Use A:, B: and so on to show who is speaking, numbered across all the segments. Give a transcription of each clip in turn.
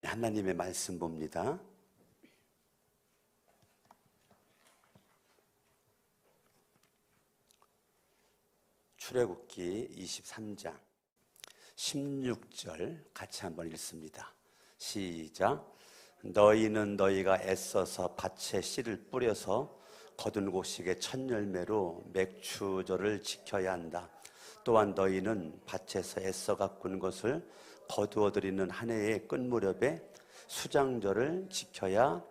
A: 하나님의 말씀 봅니다. 출애굽기 23장 16절 같이 한번 읽습니다. 시작. 너희는 너희가 애써서 밭에 씨를 뿌려서 거둔 곡식의 첫 열매로 맥추절을 지켜야 한다. 또한 너희는 밭에서 애써 가꾼 것을 거두어 드리는 한 해의 끝 무렵에 수장절을 지켜야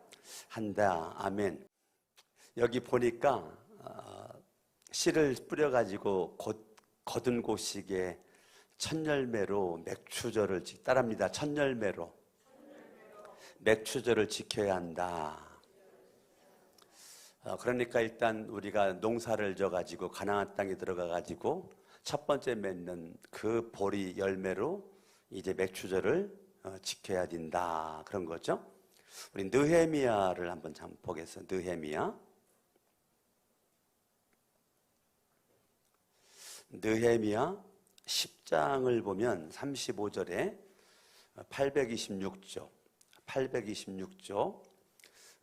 A: 한다. 아멘. 여기 보니까 씨를 뿌려가지고 거둔 곡식의 첫 열매로 맥추절을 따라합니다. 첫 열매로 맥추절을 지켜야 한다. 그러니까 일단 우리가 농사를 져가지고 가나안 땅에 들어가가지고 첫 번째 맺는 그 보리 열매로 이제 맥추절을 지켜야 된다. 그런 거죠. 우리 느헤미야를 한번 보겠습니다. 느헤미야 10장을 보면 35절에 826조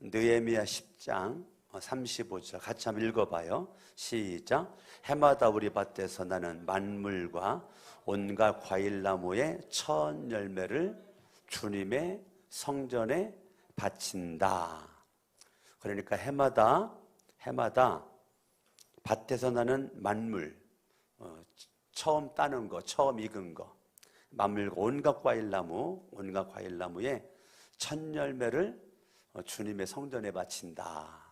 A: 느헤미야 10장 35절 같이 한번 읽어봐요. 시작. 해마다 우리 밭에서 나는 만물과 온갖 과일나무의 첫 열매를 주님의 성전에 바친다. 그러니까 해마다 밭에서 나는 만물, 처음 따는 거, 처음 익은 거, 만물과 온갖 과일나무의 첫 열매를 주님의 성전에 바친다.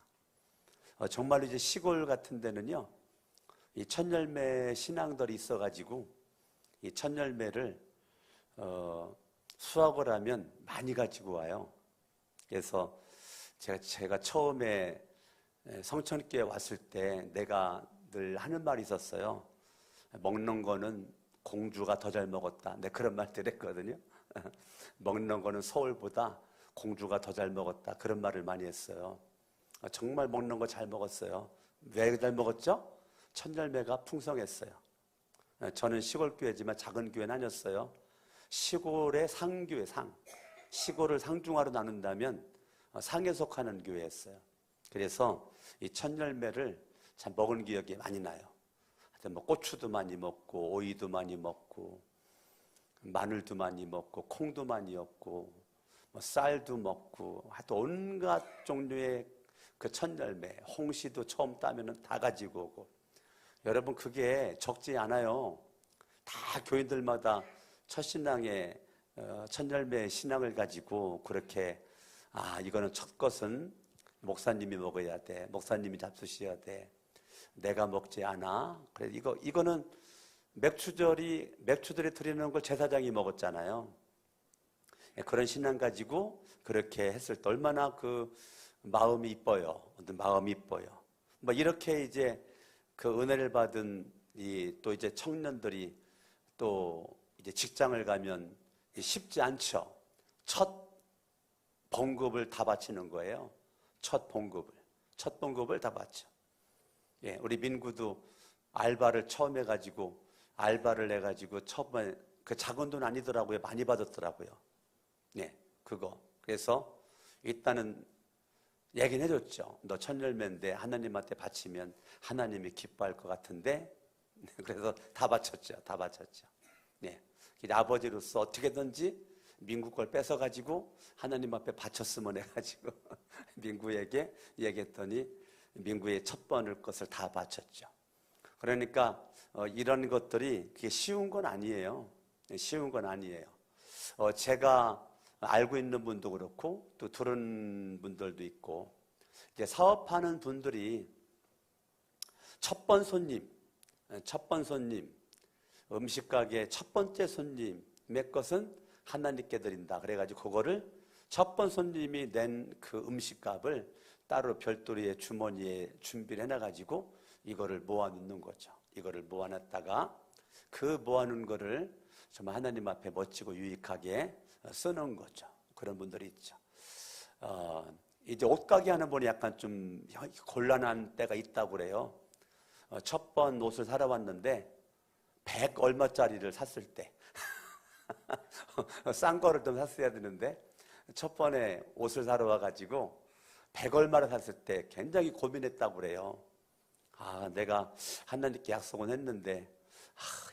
A: 정말로 이제 시골 같은 데는요, 이 첫 열매 신앙들이 있어가지고 이 첫 열매를 수확을 하면 많이 가지고 와요. 그래서 제가 처음에 성천교회 왔을 때 내가 늘 하는 말이 있었어요. 먹는 거는 공주가 더 잘 먹었다. 내가 그런 말들 했거든요. 먹는 거는 서울보다 공주가 더 잘 먹었다. 그런 말을 많이 했어요. 정말 먹는 거 잘 먹었어요. 왜 잘 먹었죠? 첫 열매가 풍성했어요. 저는 시골 교회지만 작은 교회는 아니었어요. 시골의 상교회, 시골을 상중하로 나눈다면 상에 속하는 교회였어요. 그래서 이 첫 열매를 참 먹은 기억이 많이 나요. 하여튼 뭐 고추도 많이 먹고 오이도 많이 먹고 마늘도 많이 먹고 콩도 많이 먹고 뭐 쌀도 먹고 하여튼 온갖 종류의 그 첫 열매, 홍시도 처음 따면은 다 가지고 오고. 여러분 그게 적지 않아요. 다 교인들마다 첫 신앙의 첫 열매의 신앙을 가지고 그렇게 이거는 첫 것은 목사님이 먹어야 돼. 목사님이 잡수셔야 돼. 내가 먹지 않아. 그래 이거는 맥추절이 드리는 걸 제사장이 먹었잖아요. 그런 신앙 가지고 그렇게 했을 때 얼마나 그 마음이 이뻐요. 마음이 이뻐요. 뭐 이렇게 이제 그 은혜를 받은 또 이제 청년들이 또 이제 직장을 가면 쉽지 않죠. 첫 봉급을 다 바치는 거예요. 첫 봉급을 다 바쳐. 예, 우리 민구도 알바를 처음 해가지고 알바를 해가지고 처음에 그 작은 돈 아니더라고요. 많이 받았더라고요. 예, 그거. 그래서 일단은 얘기는 해줬죠. 너 첫 열매인데 하나님한테 바치면 하나님이 기뻐할 것 같은데. 그래서 다 바쳤죠. 예, 아버지로서 어떻게든지 민구 걸 뺏어가지고 하나님 앞에 바쳤으면 해가지고 민구에게 얘기했더니 민구의 첫 번을 것을 다 바쳤죠. 그러니까 이런 것들이 그게 쉬운 건 아니에요. 제가 알고 있는 분도 그렇고 또 들은 분들도 있고 이제 사업하는 분들이 첫 번 손님 음식 가게 첫 번째 손님의 것은 하나님께 드린다. 그래가지고 그거를 첫 번 손님이 낸 그 음식값을 따로 별도리의 주머니에 준비를 해놔가지고 이거를 모아놓는 거죠. 이거를 모아놨다가 그 모아놓은 거를 정말 하나님 앞에 멋지고 유익하게 쓰는 거죠. 그런 분들이 있죠. 이제 옷가게 하는 분이 약간 좀 곤란한 때가 있다고 그래요. 첫 번 옷을 사러 왔는데 100 얼마짜리를 샀을 때 싼 거를 좀 샀어야 되는데 첫 번에 옷을 사러 와가지고 100얼마를 샀을 때 굉장히 고민했다고 그래요. 내가 하나님께 약속은 했는데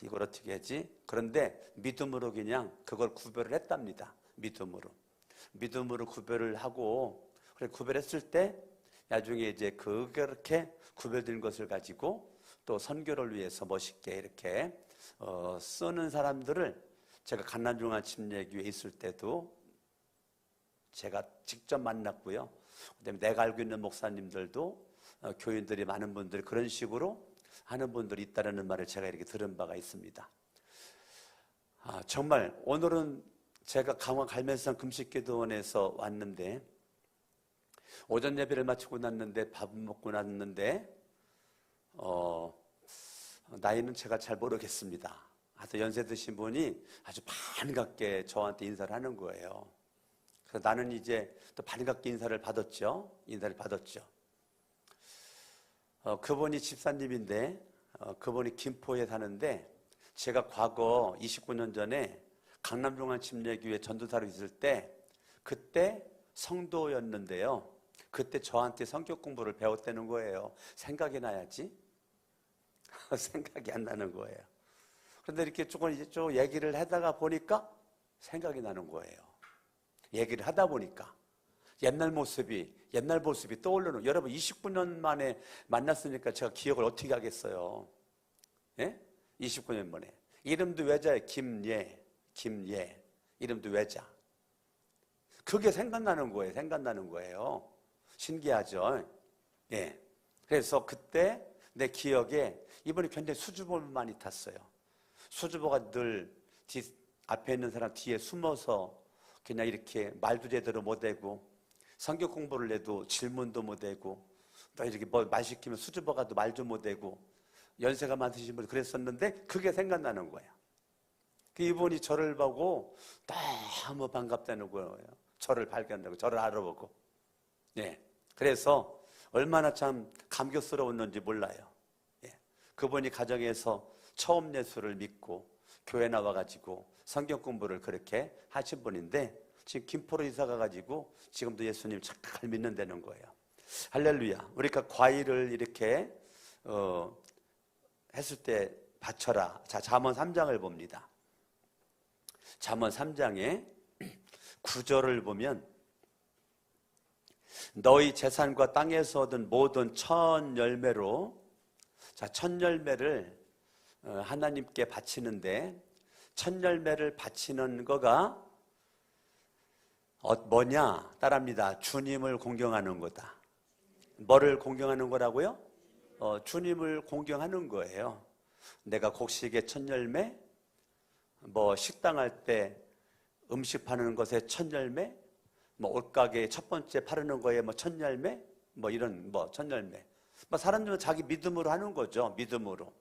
A: 이걸 어떻게 하지? 그런데 믿음으로 그냥 그걸 구별을 했답니다. 믿음으로 구별을 하고, 그래 구별했을 때 나중에 이제 그렇게 구별된 것을 가지고 또 선교를 위해서 멋있게 이렇게 쓰는 사람들을 제가 강남중앙침례교회에 있을 때도 제가 직접 만났고요. 그다음에 내가 알고 있는 목사님들도 교인들이 많은 분들이 그런 식으로 하는 분들이 있다는 말을 제가 이렇게 들은 바가 있습니다. 정말 오늘은 제가 강원 갈매산 금식기도원에서 왔는데 오전 예배를 마치고 났는데 밥을 먹고 났는데 나이는 제가 잘 모르겠습니다. 아주 연세 드신 분이 아주 반갑게 저한테 인사를 하는 거예요. 그래서 나는 이제 또 반갑게 인사를 받았죠. 그분이 집사님인데 그분이 김포에 사는데 제가 과거 29년 전에 강남중앙침례교회 전도사로 있을 때 그때 성도였는데요. 그때 저한테 성격 공부를 배웠다는 거예요. 생각이 나야지. 생각이 안 나는 거예요. 그런데 이렇게 조금 이제 좀 얘기를 하다가 보니까 생각이 나는 거예요. 얘기를 하다 보니까 옛날 모습이 떠오르는. 여러분 29년 만에 만났으니까 제가 기억을 어떻게 하겠어요? 예? 29년 만에. 이름도 외자예요. 김예. 이름도 외자. 그게 생각나는 거예요. 신기하죠? 예. 그래서 그때 내 기억에 이분이 굉장히 수줍음을 많이 탔어요. 수줍어가 늘 앞에 있는 사람 뒤에 숨어서 그냥 이렇게 말도 제대로 못하고 성경 공부를 해도 질문도 못하고 또 이렇게 뭐 말 시키면 수줍어가도 말도 못하고 연세가 많으신 분이 그랬었는데 그게 생각나는 거예요. 이분이 저를 보고 너무 반갑다는 거예요. 저를 발견하고 저를 알아보고. 예. 그래서 얼마나 참 감격스러웠는지 몰라요. 예. 그분이 가정에서 처음 예수를 믿고 교회 나와가지고 성경 공부를 그렇게 하신 분인데 지금 김포로 이사 가가지고 지금도 예수님 잘 믿는다는 거예요. 할렐루야. 우리가 과일을 이렇게 했을 때 바쳐라. 자, 잠언 3장을 봅니다. 잠언 3장에 9절을 보면 너희 재산과 땅에서 얻은 모든 첫 열매로, 자, 첫 열매를 하나님께 바치는데 첫 열매를 바치는 거가 뭐냐? 따라합니다. 주님을 공경하는 거다. 뭐를 공경하는 거라고요? 주님을 공경하는 거예요. 내가 곡식의 첫 열매, 뭐 식당 할 때 음식 파는 것의 첫 열매, 뭐 옷가게의 첫 번째 파르는 거에 뭐 첫 열매, 뭐 이런 뭐 첫 열매. 뭐 사람들은 자기 믿음으로 하는 거죠. 믿음으로.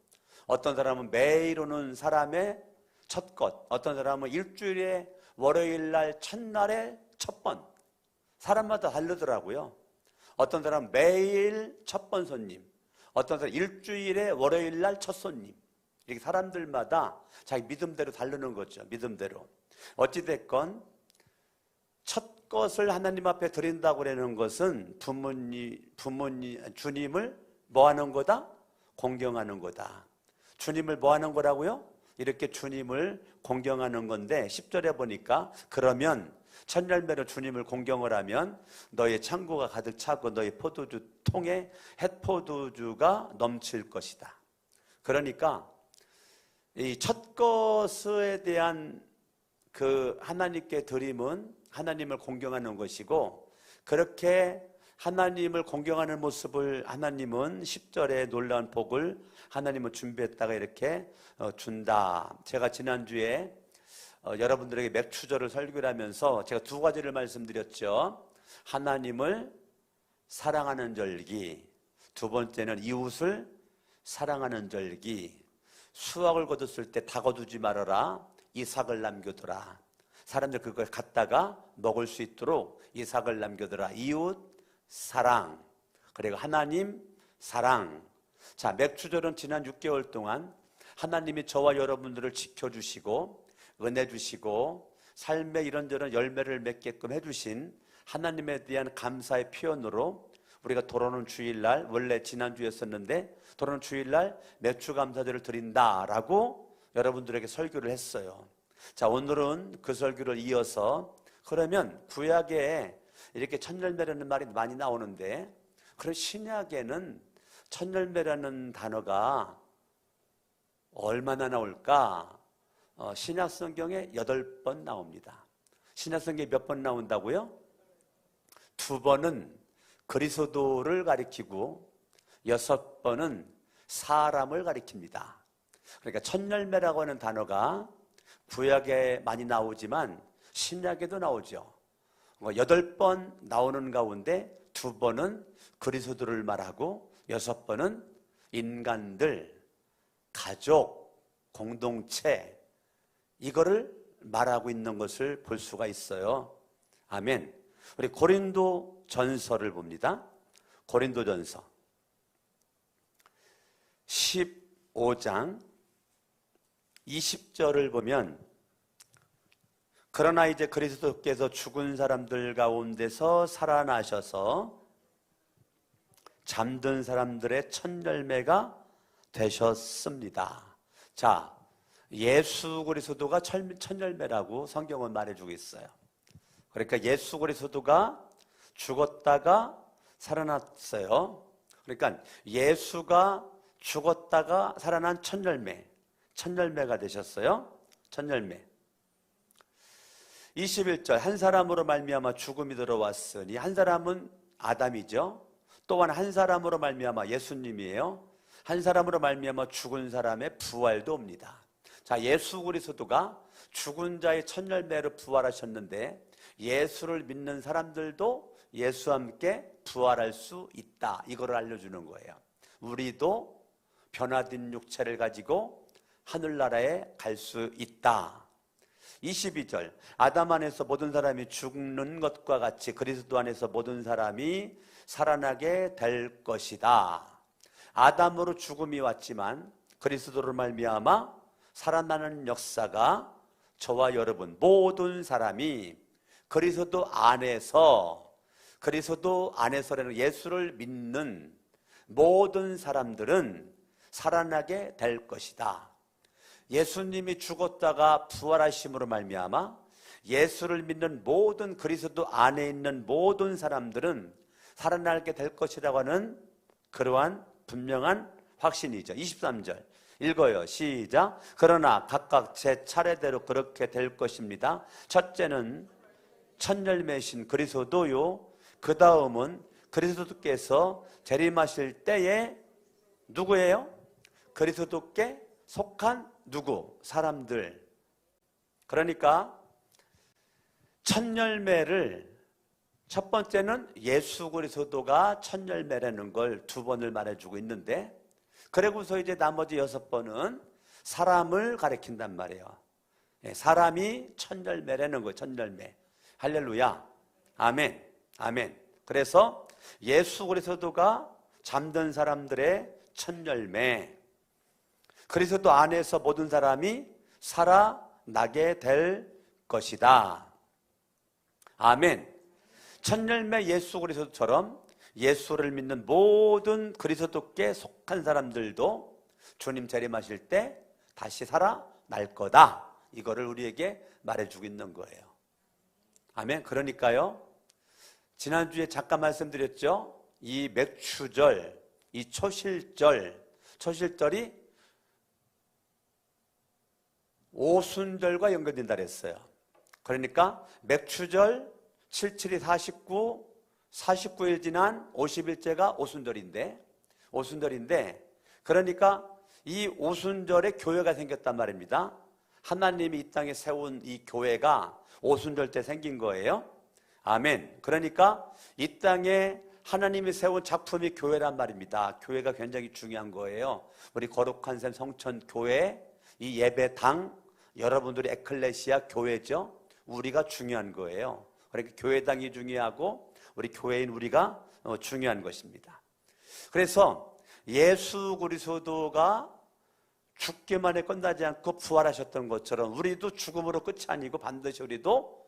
A: 어떤 사람은 매일 오는 사람의 첫 것, 어떤 사람은 일주일에 월요일 날 첫날의 첫 번. 사람마다 다르더라고요. 어떤 사람은 매일 첫 번 손님, 어떤 사람은 일주일에 월요일 날 첫 손님. 이렇게 사람들마다 자기 믿음대로 다르는 거죠. 믿음대로. 어찌됐건 첫 것을 하나님 앞에 드린다고 그러는 것은 주님을 뭐 하는 거다? 공경하는 거다. 주님을 뭐 하는 거라고요? 이렇게 주님을 공경하는 건데 10절에 보니까 그러면 첫 열매로 주님을 공경을 하면 너의 창고가 가득 차고 너의 포도주 통에 햇포도주가 넘칠 것이다. 그러니까 이 첫 것에 대한 그 하나님께 드림은 하나님을 공경하는 것이고, 그렇게 하나님을 공경하는 모습을 하나님은 10절에 놀라운 복을 하나님은 준비했다가 이렇게 준다. 제가 지난주에 여러분들에게 맥추절을 설교를 하면서 제가 두 가지를 말씀드렸죠. 하나님을 사랑하는 절기, 두 번째는 이웃을 사랑하는 절기. 수확을 거뒀을 때 다 거두지 말아라. 이삭을 남겨둬라. 사람들 그걸 갖다가 먹을 수 있도록 이삭을 남겨둬라. 이웃 사랑, 그리고 하나님 사랑. 자, 맥추절은 지난 6개월 동안 하나님이 저와 여러분들을 지켜주시고 은혜 주시고 삶의 이런저런 열매를 맺게끔 해주신 하나님에 대한 감사의 표현으로 우리가 돌아오는 주일날, 원래 지난주였었는데 돌아오는 주일날 매추감사제를 드린다라고 여러분들에게 설교를 했어요. 자, 오늘은 그 설교를 이어서, 그러면 구약에 이렇게 첫열매라는 말이 많이 나오는데, 그럼 신약에는 첫열매라는 단어가 얼마나 나올까? 신약 성경에 8번 나옵니다. 신약 성경에 몇 번 나온다고요? 2번은 그리스도를 가리키고 6번은 사람을 가리킵니다. 그러니까 첫열매라고 하는 단어가 구약에 많이 나오지만 신약에도 나오죠. 8번 나오는 가운데 2번은 그리스도를 말하고 6번은 인간들, 가족, 공동체, 이거를 말하고 있는 것을 볼 수가 있어요. 아멘. 우리 고린도 전서를 봅니다. 고린도 전서 15장 20절을 보면, 그러나 이제 그리스도께서 죽은 사람들 가운데서 살아나셔서 잠든 사람들의 첫열매가 되셨습니다. 자, 예수 그리스도가 첫열매라고 성경은 말해주고 있어요. 그러니까 예수 그리스도가 죽었다가 살아났어요. 그러니까 예수가 죽었다가 살아난 첫열매가 되셨어요. 첫열매. 21절, 한 사람으로 말미암아 죽음이 들어왔으니, 한 사람은 아담이죠. 또한 한 사람으로 말미암아 예수님이에요. 한 사람으로 말미암아 죽은 사람의 부활도 옵니다. 자, 예수 그리스도가 죽은 자의 첫열매로 부활하셨는데, 예수를 믿는 사람들도 예수와 함께 부활할 수 있다, 이거를 알려주는 거예요. 우리도 변화된 육체를 가지고 하늘나라에 갈 수 있다. 22절, 아담 안에서 모든 사람이 죽는 것과 같이 그리스도 안에서 모든 사람이 살아나게 될 것이다. 아담으로 죽음이 왔지만 그리스도로 말미암아 살아나는 역사가 저와 여러분 모든 사람이 그리스도 안에서라는 예수를 믿는 모든 사람들은 살아나게 될 것이다. 예수님이 죽었다가 부활하심으로 말미암아 예수를 믿는 모든 그리스도 안에 있는 모든 사람들은 살아나게 될 것이라고 하는 그러한 분명한 확신이죠. 23절 읽어요. 시작. 그러나 각각 제 차례대로 그렇게 될 것입니다. 첫째는 첫열매신 그리스도요, 그 다음은 그리스도께서 재림하실 때에 누구예요? 그리스도께 속한 누구? 사람들. 그러니까 첫열매를, 첫 번째는 예수 그리스도가 첫열매라는 걸 2번을 말해주고 있는데, 그리고서 이제 나머지 6번은 사람을 가리킨단 말이에요. 사람이 첫열매라는 거예요. 첫열매. 할렐루야. 아멘. 아멘. 그래서 예수 그리스도가 잠든 사람들의 첫열매, 그리스도 안에서 모든 사람이 살아나게 될 것이다. 아멘. 첫열매 예수 그리스도처럼 예수를 믿는 모든 그리스도께 속한 사람들도 주님 재림하실 때 다시 살아날 거다, 이거를 우리에게 말해주고 있는 거예요. 아멘. 그러니까요, 지난주에 잠깐 말씀드렸죠. 이 맥추절, 이 초실절이 오순절과 연결된다 그랬어요. 그러니까 맥추절 77이 49일 지난 50일째가 오순절인데, 그러니까 이 오순절에 교회가 생겼단 말입니다. 하나님이 이 땅에 세운 이 교회가 오순절 때 생긴 거예요. 아멘. 그러니까 이 땅에 하나님이 세운 작품이 교회란 말입니다. 교회가 굉장히 중요한 거예요. 우리 거룩한 샘 성천교회, 이 예배당, 여러분들이 에클레시아 교회죠. 우리가 중요한 거예요. 그러니까 교회당이 중요하고 우리 교회인 우리가 중요한 것입니다. 그래서 예수 그리스도가 죽기만 해 끝나지 않고 부활하셨던 것처럼 우리도 죽음으로 끝이 아니고 반드시 우리도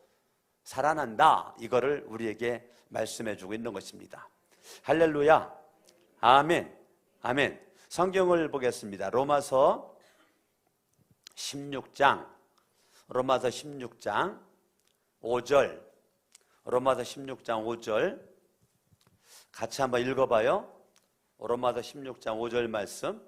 A: 살아난다. 이거를 우리에게 말씀해 주고 있는 것입니다. 할렐루야. 아멘. 아멘. 성경을 보겠습니다. 로마서 16장 5절. 로마서 16장 5절 같이 한번 읽어봐요. 로마서 16장 5절 말씀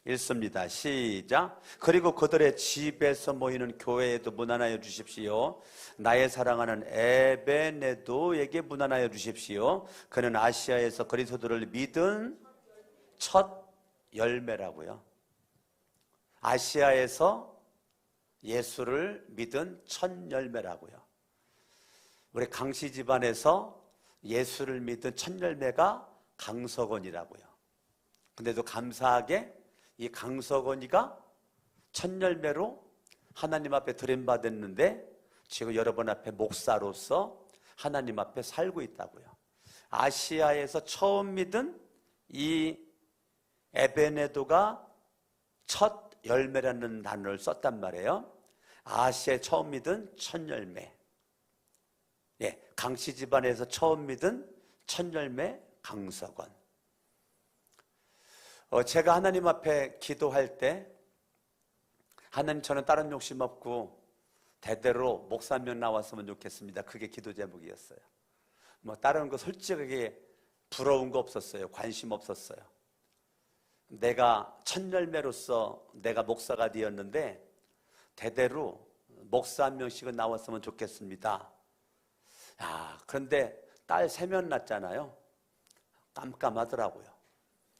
A: 읽습니다. 시작. 그리고 그들의 집에서 모이는 교회에도 문안하여 주십시오. 나의 사랑하는 에베네도에게 문안하여 주십시오. 그는 아시아에서 그리스도를 믿은 첫 열매라고요. 아시아에서 예수를 믿은 첫 열매라고요. 우리 강씨 집안에서 예수를 믿은 첫 열매가 강석원이라고요. 근데도 감사하게 이 강석원이가 첫 열매로 하나님 앞에 드림받았는데 지금 여러분 앞에 목사로서 하나님 앞에 살고 있다고요. 아시아에서 처음 믿은 이 에베네도가 첫 열매라는 단어를 썼단 말이에요. 아시아에 처음 믿은 첫 열매. 예, 강씨 집안에서 처음 믿은 첫 열매 강석원. 제가 하나님 앞에 기도할 때 하나님, 저는 다른 욕심 없고 대대로 목사 한 명 나왔으면 좋겠습니다. 그게 기도 제목이었어요. 뭐 다른 거 솔직하게 부러운 거 없었어요. 관심 없었어요. 내가 첫 열매로서 내가 목사가 되었는데 대대로 목사 한 명씩은 나왔으면 좋겠습니다. 그런데 딸 3명 낳았잖아요. 깜깜하더라고요.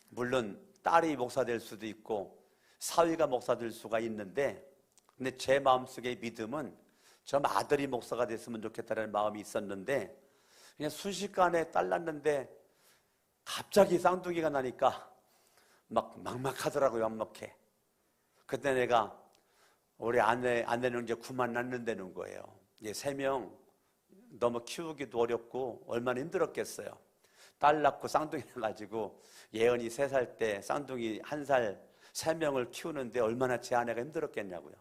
A: 물론 딸이 목사 될 수도 있고 사위가 목사 될 수가 있는데, 근데 제 마음속의 믿음은 좀 아들이 목사가 됐으면 좋겠다는 마음이 있었는데, 그냥 순식간에 딸 낳는데 갑자기 쌍둥이가 나니까 막 막막하더라고요. 막막해. 그때 내가 우리 아내는 이제 그만 낳는다는 거예요. 이제 3명 너무 키우기도 어렵고 얼마나 힘들었겠어요. 딸 낳고 쌍둥이 낳아가지고 예언이 3살 때 쌍둥이 1살 3명을 키우는데 얼마나 제 아내가 힘들었겠냐고요.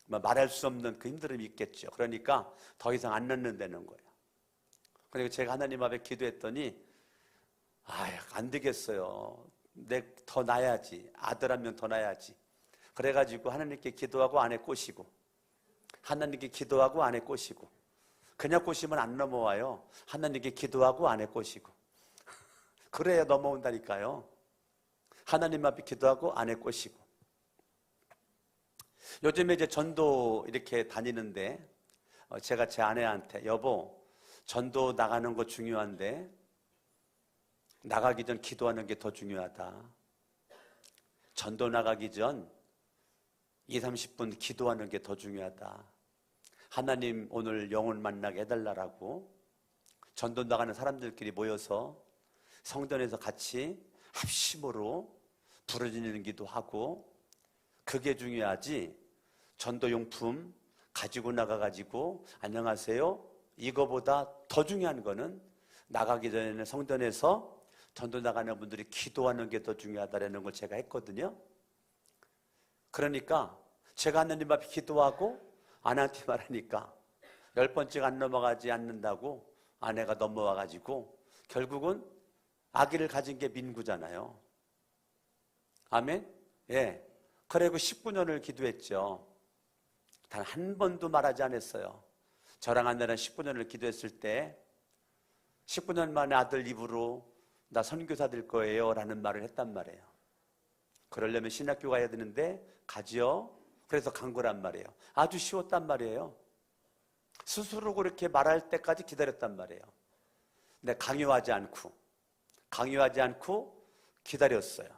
A: 말할 수 없는 그 힘듦이 있겠죠. 그러니까 더 이상 안 낳는다는 거예요. 그리고 제가 하나님 앞에 기도했더니 안 되겠어요. 내 더 낳아야지. 아들 1명 더 낳아야지. 그래가지고 하나님께 기도하고 아내 꼬시고, 하나님께 기도하고 아내 꼬시고, 그냥 꼬시면 안 넘어와요. 하나님께 기도하고 아내 꼬시고 그래야 넘어온다니까요. 하나님 앞에 기도하고 아내 꼬시고. 요즘에 이제 전도 이렇게 다니는데 제가 제 아내한테, 여보, 전도 나가는 거 중요한데 나가기 전 기도하는 게 더 중요하다. 전도 나가기 전 20-30분 기도하는 게 더 중요하다. 하나님 오늘 영혼 만나게 해달라고 전도 나가는 사람들끼리 모여서 성전에서 같이 합심으로 부르짖는 기도하고, 그게 중요하지 전도용품 가지고 나가가지고 안녕하세요 이거보다 더 중요한 거는 나가기 전에는 성전에서 전도 나가는 분들이 기도하는 게 더 중요하다는 걸 제가 했거든요. 그러니까 제가 하나님 앞에 기도하고 아내한테 말하니까 10번째가 안 넘어가지 않는다고 아내가 넘어와가지고 결국은 아기를 가진 게 민구잖아요. 아멘? 예. 그리고 19년을 기도했죠. 단 한 번도 말하지 않았어요. 저랑 아내랑 19년을 기도했을 때 19년 만에 아들 입으로 나 선교사 될 거예요 라는 말을 했단 말이에요. 그러려면 신학교 가야 되는데 가지요. 그래서 간 거란 말이에요. 아주 쉬웠단 말이에요. 스스로 그렇게 말할 때까지 기다렸단 말이에요. 근데 강요하지 않고 기다렸어요.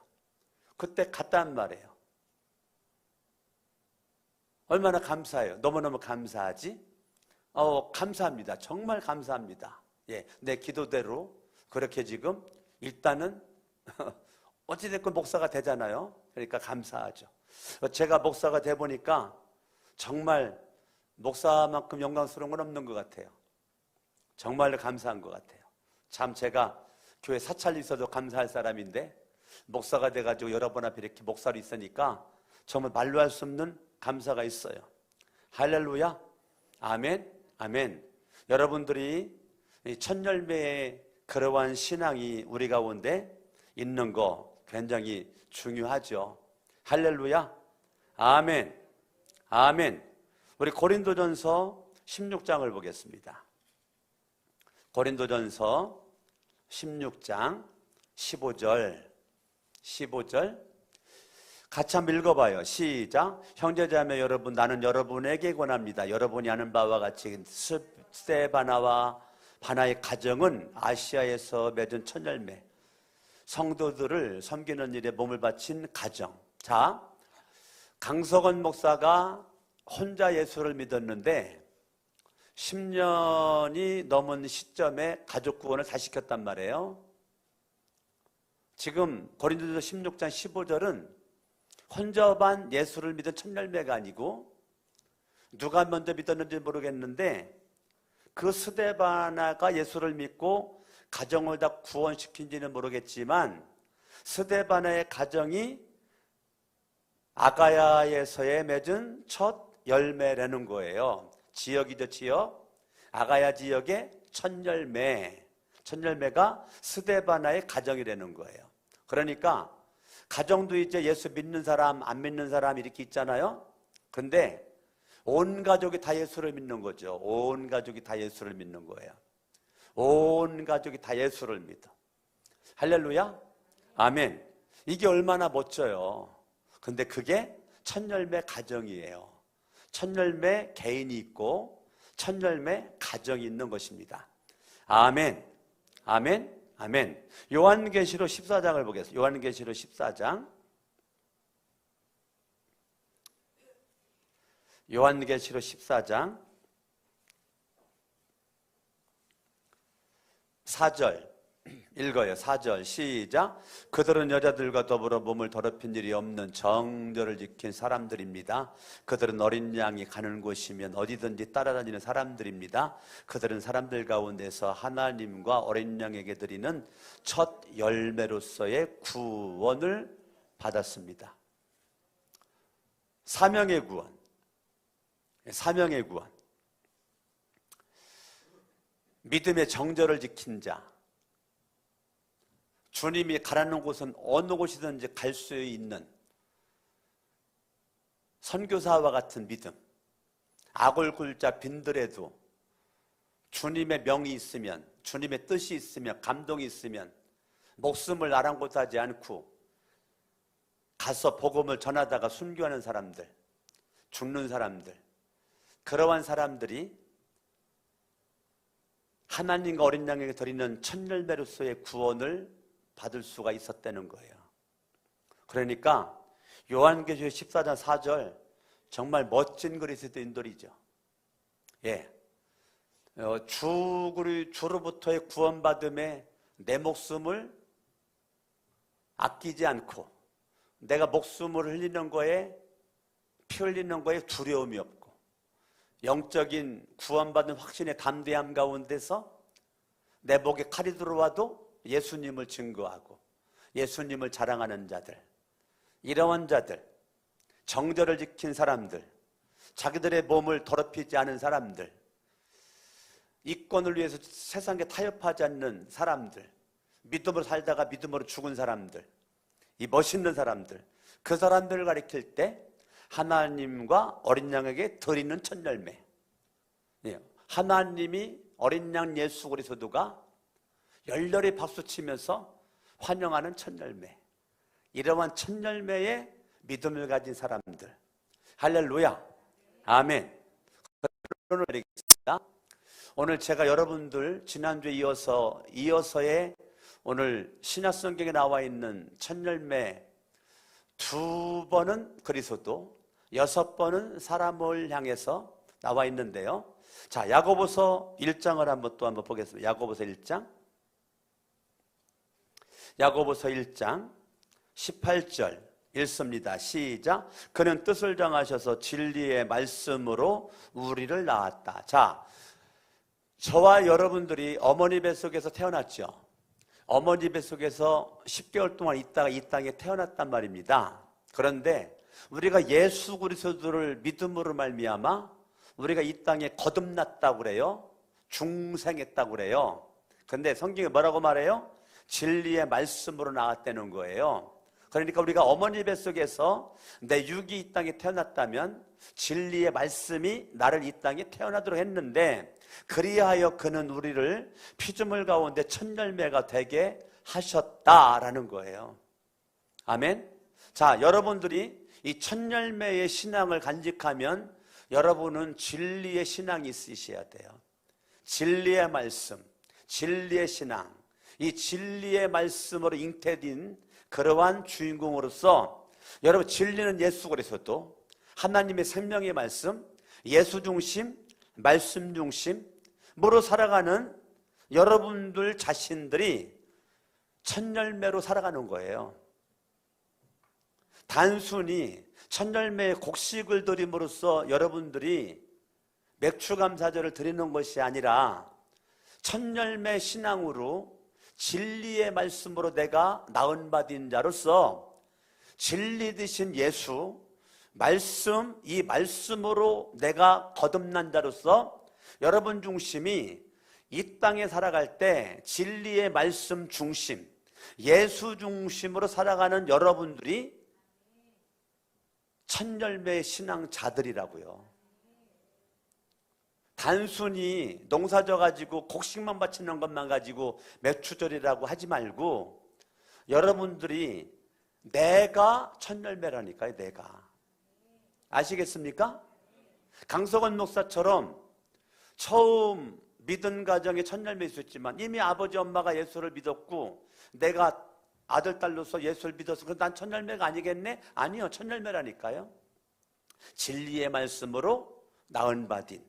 A: 그때 갔단 말이에요. 얼마나 감사해요. 너무너무 감사하지? 감사합니다. 정말 감사합니다. 예, 내 기도대로 그렇게 지금 일단은 어찌됐건 목사가 되잖아요. 그러니까 감사하죠. 제가 목사가 돼 보니까 정말 목사만큼 영광스러운 건 없는 것 같아요. 정말로 감사한 것 같아요. 참 제가 교회 사찰이 있어도 감사할 사람인데 목사가 돼가지고 여러분 앞에 이렇게 목사로 있으니까 정말 말로 할 수 없는 감사가 있어요. 할렐루야. 아멘. 아멘. 여러분들이 이 첫 열매의 그러한 신앙이 우리 가운데 있는 거 굉장히 중요하죠. 할렐루야. 아멘. 아멘. 우리 고린도전서 16장을 보겠습니다. 고린도전서 16장 15절 같이 한번 읽어봐요. 시작. 형제자매 여러분, 나는 여러분에게 권합니다. 여러분이 아는 바와 같이 스데바나와 바나의 가정은 아시아에서 맺은 첫 열매, 성도들을 섬기는 일에 몸을 바친 가정. 자, 강석원 목사가 혼자 예수를 믿었는데 10년이 넘은 시점에 가족 구원을 다 시켰단 말이에요. 지금 고린도전서 16장 15절은 혼자만 예수를 믿은 첫 열매가 아니고 누가 먼저 믿었는지 모르겠는데 그 스데바나가 예수를 믿고 가정을 다 구원시킨지는 모르겠지만 스데바나의 가정이 아가야에서의 맺은 첫 열매라는 거예요. 지역이죠, 지역. 아가야 지역의 첫 열매가 스데바나의 가정이라는 거예요. 그러니까 가정도 이제 예수 믿는 사람, 안 믿는 사람 이렇게 있잖아요. 근데 온 가족이 다 예수를 믿는 거죠. 온 가족이 다 예수를 믿는 거예요. 온 가족이 다 예수를 믿어. 할렐루야. 아멘. 이게 얼마나 멋져요. 근데 그게 첫 열매 가정이에요. 첫 열매 개인이 있고 첫 열매 가정이 있는 것입니다. 아멘. 아멘. 아멘. 요한계시록 14장을 보겠습니다. 요한계시록 14장. 요한계시록 14장 4절 읽어요. 4절 시작. 그들은 여자들과 더불어 몸을 더럽힌 일이 없는 정절을 지킨 사람들입니다. 그들은 어린 양이 가는 곳이면 어디든지 따라다니는 사람들입니다. 그들은 사람들 가운데서 하나님과 어린 양에게 드리는 첫 열매로서의 구원을 받았습니다. 사명의 구원. 사명의 구원. 믿음의 정절을 지킨 자. 주님이 가라는 곳은 어느 곳이든지 갈 수 있는 선교사와 같은 믿음. 악을 굴자 빈들에도 주님의 명이 있으면, 주님의 뜻이 있으면, 감동이 있으면 목숨을 아랑곳하지 않고 가서 복음을 전하다가 순교하는 사람들, 죽는 사람들, 그러한 사람들이 하나님과 어린 양에게 드리는 첫 열매로서의 구원을 받을 수가 있었다는 거예요. 그러니까 요한계시록 14장 4절 정말 멋진 그리스도인들이죠. 예, 주로부터의 구원받음에 내 목숨을 아끼지 않고 내가 목숨을 흘리는 거에, 피 흘리는 거에 두려움이 없고 영적인 구원받은 확신의 담대함 가운데서 내 목에 칼이 들어와도 예수님을 증거하고 예수님을 자랑하는 자들, 이러한 자들, 정절을 지킨 사람들, 자기들의 몸을 더럽히지 않은 사람들, 이권을 위해서 세상에 타협하지 않는 사람들, 믿음으로 살다가 믿음으로 죽은 사람들, 이 멋있는 사람들, 그 사람들을 가리킬 때 하나님과 어린 양에게 드리는 첫 열매. 하나님이 어린 양 예수 그리스도가 열렬히 박수치면서 환영하는 첫 열매. 이러한 첫 열매의 믿음을 가진 사람들. 할렐루야. 아멘. 오늘 제가 여러분들 지난주에 이어서의 오늘 신약성경에 나와 있는 첫 열매 2번은 그리스도, 6번은 사람을 향해서 나와 있는데요. 자, 야고보서 1장을 한번 보겠습니다. 야고보서 1장. 야고보서 1장 18절 읽습니다. 시작. 그는 뜻을 정하셔서 진리의 말씀으로 우리를 낳았다. 자, 저와 여러분들이 어머니 뱃속에서 태어났죠. 어머니 뱃속에서 10개월 동안 있다가 이 땅에 태어났단 말입니다. 그런데 우리가 예수 그리스도를 믿음으로 말미암아 우리가 이 땅에 거듭났다고 그래요. 중생했다고 그래요. 근데 성경에 뭐라고 말해요? 진리의 말씀으로 나왔다는 거예요. 그러니까 우리가 어머니 뱃속에서 내 육이 이 땅에 태어났다면 진리의 말씀이 나를 이 땅에 태어나도록 했는데, 그리하여 그는 우리를 피조물 가운데 첫 열매가 되게 하셨다라는 거예요. 아멘. 자, 여러분들이 이 첫 열매의 신앙을 간직하면 여러분은 진리의 신앙이 있으셔야 돼요. 진리의 말씀, 진리의 신앙, 이 진리의 말씀으로 잉태된 그러한 주인공으로서, 여러분 진리는 예수 그리스도, 하나님의 생명의 말씀, 예수 중심, 말씀 중심으로 살아가는 여러분들 자신들이 첫 열매로 살아가는 거예요. 단순히 첫 열매의 곡식을 드림으로써 여러분들이 맥추감사절을 드리는 것이 아니라 첫 열매 신앙으로 진리의 말씀으로 내가 나은받은 자로서 진리 되신 예수 말씀, 이 말씀으로 내가 거듭난 자로서 여러분 중심이 이 땅에 살아갈 때 진리의 말씀 중심, 예수 중심으로 살아가는 여러분들이 첫 열매의 신앙자들이라고요. 단순히 농사져 가지고 곡식만 바치는 것만 가지고 매추절이라고 하지 말고, 여러분들이 내가 첫 열매라니까요. 내가. 아시겠습니까? 강석원 목사처럼 처음 믿은 가정에 첫 열매 있었지만 이미 아버지 엄마가 예수를 믿었고 내가 아들 딸로서 예수를 믿어서 난 첫 열매가 아니겠네? 아니요, 첫 열매라니까요. 진리의 말씀으로 나은받은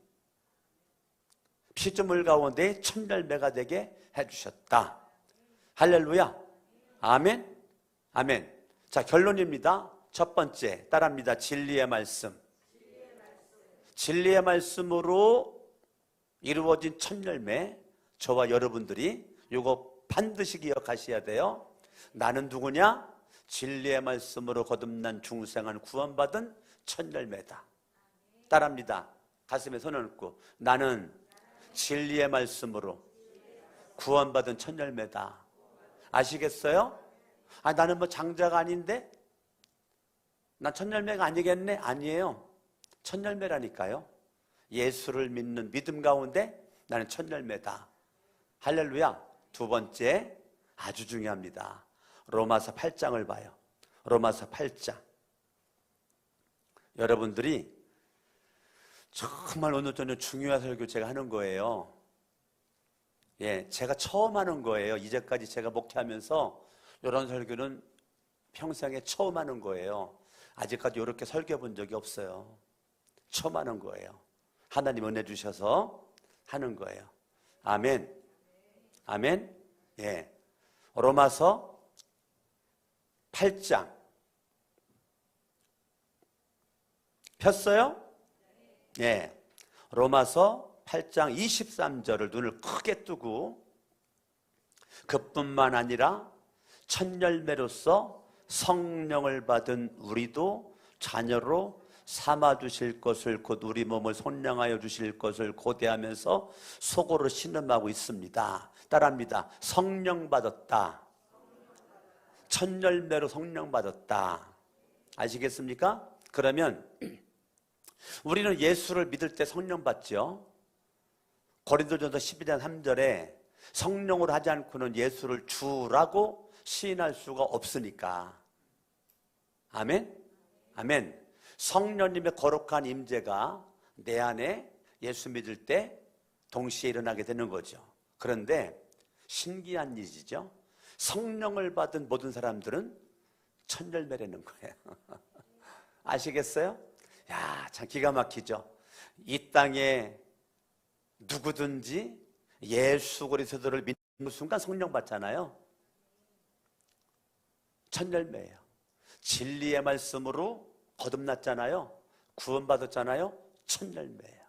A: 피조물 가운데 첫 열매가 되게 해주셨다. 할렐루야. 아멘. 아멘. 자, 결론입니다. 첫 번째, 따라합니다. 진리의 말씀. 진리의 말씀으로 이루어진 첫 열매, 저와 여러분들이 이거 반드시 기억하셔야 돼요. 나는 누구냐? 진리의 말씀으로 거듭난 중생한 구원받은 첫 열매다. 따라합니다. 가슴에 손을 얹고, 나는 진리의 말씀으로 구원받은 첫 열매다. 아시겠어요? 아, 나는 뭐 장자가 아닌데? 난 첫 열매가 아니겠네? 아니에요. 첫 열매라니까요. 예수를 믿는 믿음 가운데 나는 첫 열매다. 할렐루야. 두 번째, 아주 중요합니다. 로마서 8장을 봐요. 로마서 8장. 여러분들이 정말 오늘 저는 중요한 설교 제가 하는 거예요. 예, 제가 처음 하는 거예요. 이제까지 제가 목회하면서 이런 설교는 평생에 처음 하는 거예요. 아직까지 이렇게 설교해 본 적이 없어요. 처음 하는 거예요. 하나님 은혜 주셔서 하는 거예요. 아멘. 아멘. 예. 로마서 8장. 폈어요? 예. 로마서 8장 23절을 눈을 크게 뜨고, 그뿐만 아니라 첫 열매로서 성령을 받은 우리도 자녀로 삼아주실 것을, 곧 우리 몸을 손량하여 주실 것을 고대하면서 속으로 신음하고 있습니다. 따라합니다. 성령 받았다. 첫 열매로 성령 받았다. 아시겠습니까? 그러면 우리는 예수를 믿을 때 성령 받죠. 고린도전서 12장 3절에 성령으로 하지 않고는 예수를 주라고 시인할 수가 없으니까. 아멘? 아멘. 성령님의 거룩한 임재가 내 안에 예수 믿을 때 동시에 일어나게 되는 거죠. 그런데 신기한 일이죠. 성령을 받은 모든 사람들은 첫 열매라는 거예요. 아시겠어요? 야, 참 기가 막히죠. 이 땅에 누구든지 예수 그리스도를 믿는 순간 성령 받잖아요. 첫 열매예요. 진리의 말씀으로 거듭났잖아요. 구원받았잖아요. 첫 열매예요.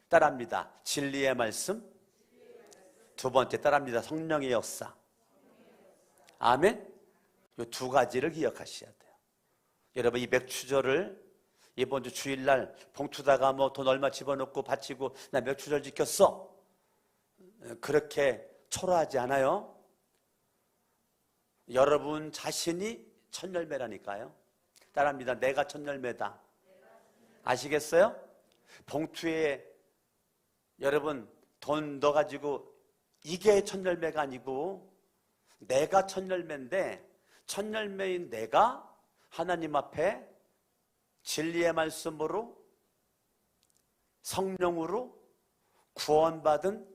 A: 따라합니다. 진리의 말씀. 두 번째 따라합니다. 성령의 역사. 아멘. 이 두 가지를 기억하셔야 돼요. 여러분 이 맥추절을 이번 주 주일날 봉투다가 뭐 돈 얼마 집어넣고 바치고 나 맥추절 지켰어, 그렇게 초라하지 않아요? 여러분 자신이 첫 열매라니까요. 따라합니다. 내가 첫 열매다. 아시겠어요? 봉투에 여러분 돈 넣어가지고 이게 첫 열매가 아니고 내가 첫 열매인데, 첫 열매인 내가 하나님 앞에 진리의 말씀으로 성령으로 구원받은,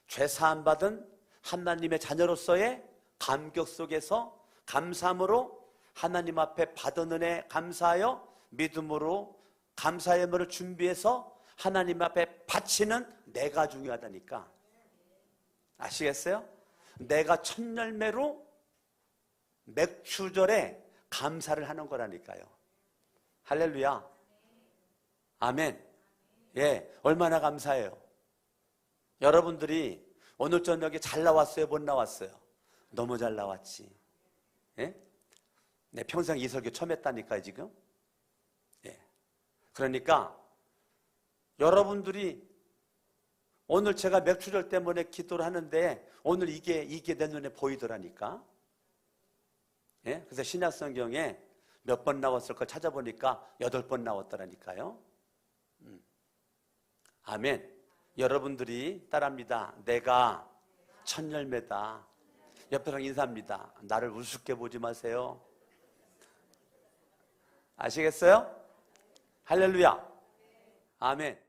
A: 죄사함받은 하나님의 자녀로서의 감격 속에서 감사함으로 하나님 앞에 받은 은혜 감사하여 믿음으로 감사의 예물을 준비해서 하나님 앞에 바치는 내가 중요하다니까. 아시겠어요? 내가 첫 열매로 맥추절에 감사를 하는 거라니까요. 할렐루야. 아멘. 예, 얼마나 감사해요. 여러분들이 오늘 저녁에 잘 나왔어요, 못 나왔어요? 너무 잘 나왔지. 예? 내 평생 이 설교 처음 했다니까요, 지금. 예. 그러니까 여러분들이 오늘 제가 맥추절 때문에 기도를 하는데 오늘 이게 내 눈에 보이더라니까. 예? 그래서 신약 성경에 몇 번 나왔을까 찾아보니까 8번 나왔더라니까요. 아멘. 여러분들이 따라합니다. 내가 첫 열매다. 옆에 사람 인사합니다. 나를 우습게 보지 마세요. 아시겠어요? 할렐루야. 아멘.